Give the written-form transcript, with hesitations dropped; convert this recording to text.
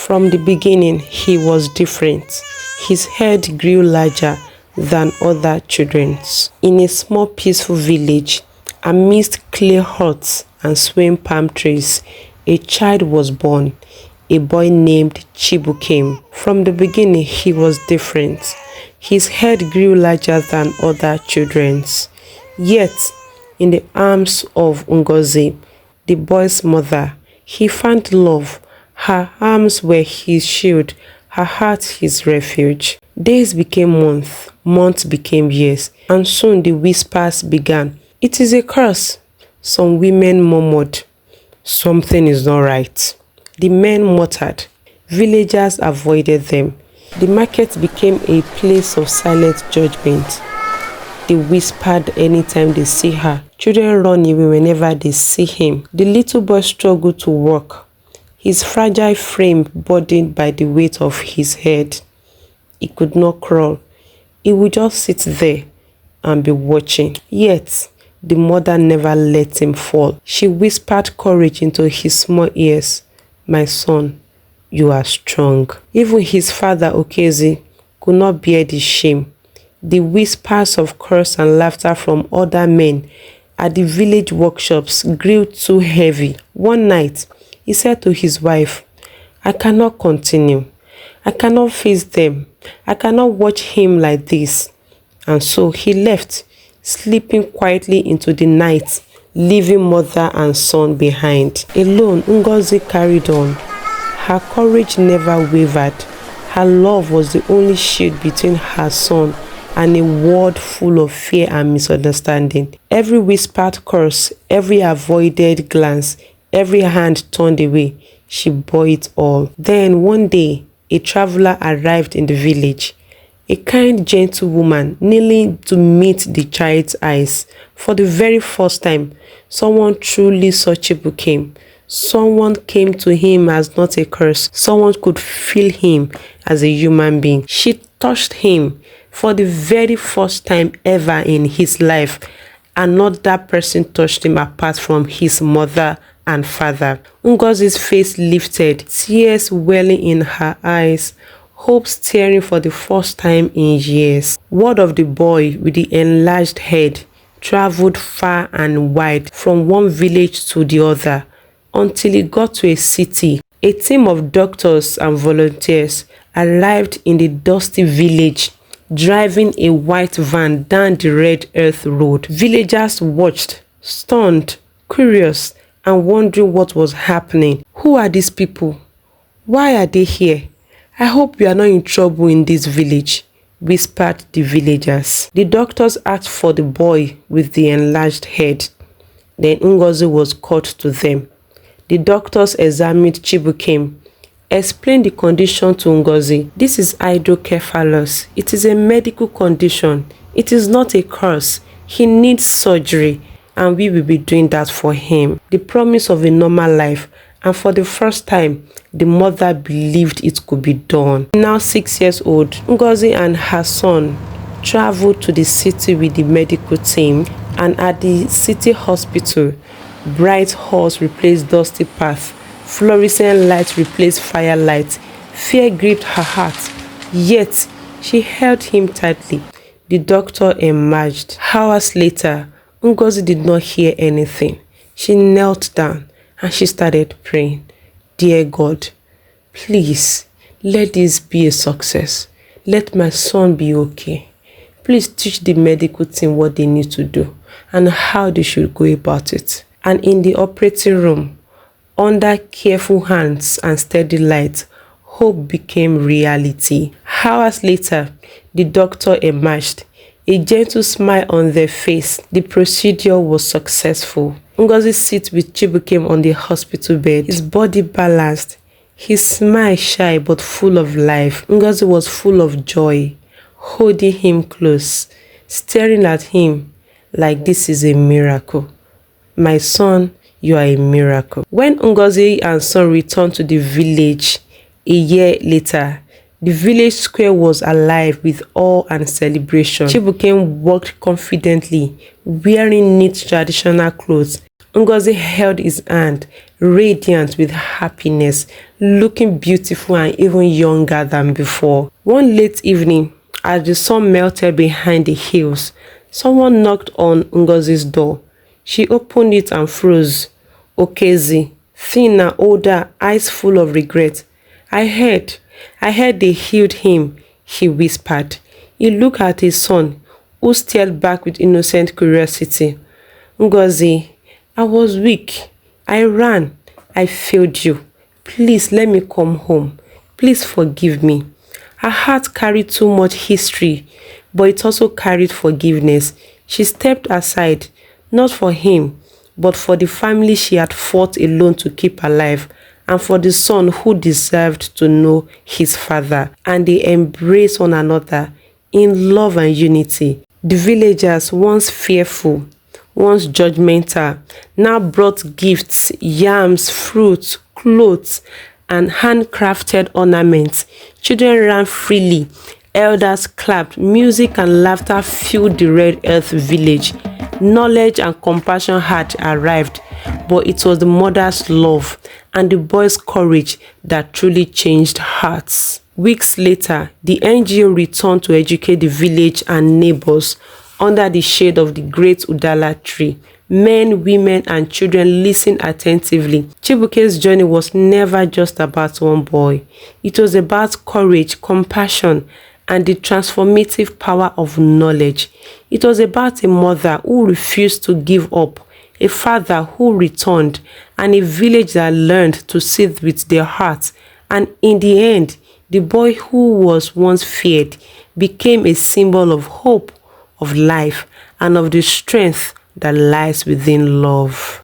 From the beginning, he was different. His head grew larger than other children's. In a small peaceful village, amidst clay huts and swaying palm trees, a child was born, a boy named Chibukem. From the beginning, he was different. His head grew larger than other children's. Yet, in the arms of Ngozi, the boy's mother, he found love. Her arms were his shield, her heart his refuge. Days became months, months became years, and soon the whispers began. It is a curse. Some women murmured, something is not right. The men muttered. Villagers avoided them. The market became a place of silent judgment. They whispered anytime they see her. Children run away whenever they see him. The little boy struggled to walk, his fragile frame burdened by the weight of his head. He could not crawl. He would just sit there and be watching. Yet, the mother never let him fall. She whispered courage into his small ears. My son, you are strong. Even his father, Okezi, could not bear the shame. The whispers of curse and laughter from other men at the village workshops grew too heavy. One night, he said to his wife, I cannot continue. I cannot face them. I cannot watch him like this. And so he left, slipping quietly into the night, leaving mother and son behind. Alone, Ngozi carried on. Her courage never wavered. Her love was the only shield between her son and a world full of fear and misunderstanding. Every whispered curse, every avoided glance, every hand turned away, she bore it all. Then one day, a traveler arrived in the village. A kind, gentle woman kneeling to meet the child's eyes. For the very first time, someone truly saw Chibukem. Someone came to him as not a curse. Someone could feel him as a human being. She touched him for the very first time ever in his life. Another person touched him apart from his mother and father. Ngozi's face lifted, tears welling in her eyes, hope stirring for the first time in years. Word of the boy with the enlarged head traveled far and wide from one village to the other until it got to a city. A team of doctors and volunteers arrived in the dusty village, driving a white van down the red earth road. Villagers watched, stunned, curious, and wondering what was happening. Who are these people? Why are they here? I hope you are not in trouble in this village, whispered the villagers. The doctors asked for the boy with the enlarged head. Then Ngozi was called to them. The doctors examined Chibukem, explained the condition to Ngozi. This is hydrocephalus. It is a medical condition. It is not a curse. He needs surgery, and we will be doing that for him. The promise of a normal life, and for the first time, the mother believed it could be done. Now 6 years old, Ngozi and her son traveled to the city with the medical team, and at the city hospital, bright halls replaced dusty paths, fluorescent lights replaced firelight. Fear gripped her heart, yet she held him tightly. The doctor emerged. Hours later, Ngozi did not hear anything. She knelt down and she started praying. Dear God, please, let this be a success. Let my son be okay. Please teach the medical team what they need to do and how they should go about it. And in the operating room, under careful hands and steady light, hope became reality. Hours later, the doctor emerged, a gentle smile on their face. The procedure was successful. Ngozi sits with Chibukem on the hospital bed, his body balanced, his smile shy but full of life. Ngozi was full of joy, holding him close, staring at him like this is a miracle. My son, you are a miracle. When Ngozi and son returned to the village a year later, the village square was alive with awe and celebration. Chibukem walked confidently, wearing neat traditional clothes. Ngozi held his hand, radiant with happiness, looking beautiful and even younger than before. One late evening, as the sun melted behind the hills, someone knocked on Ngozi's door. She opened it and froze. Okezi, thin and older, eyes full of regret. I heard they healed him, he whispered. He looked at his son, who stared back with innocent curiosity. Ngozi, I was weak. I ran. I failed you. Please let me come home. Please forgive me. Her heart carried too much history, but it also carried forgiveness. She stepped aside, not for him, but for the family she had fought alone to keep alive, and for the son who deserved to know his father. And they embraced one another in love and unity. The villagers, once fearful, once judgmental, now brought gifts, yams, fruits, clothes, and handcrafted ornaments. Children ran freely, elders clapped, music and laughter filled the Red Earth village. Knowledge and compassion had arrived, but it was the mother's love and the boy's courage that truly changed hearts. Weeks later, the NGO returned to educate the village and neighbors under the shade of the great Udala tree. Men, women, and children listened attentively. Chibuke's journey was never just about one boy. It was about courage, compassion, and the transformative power of knowledge. It was about a mother who refused to give up, a father who returned, and a village that learned to sit with their hearts. And in the end, the boy who was once feared became a symbol of hope, of life, and of the strength that lies within love.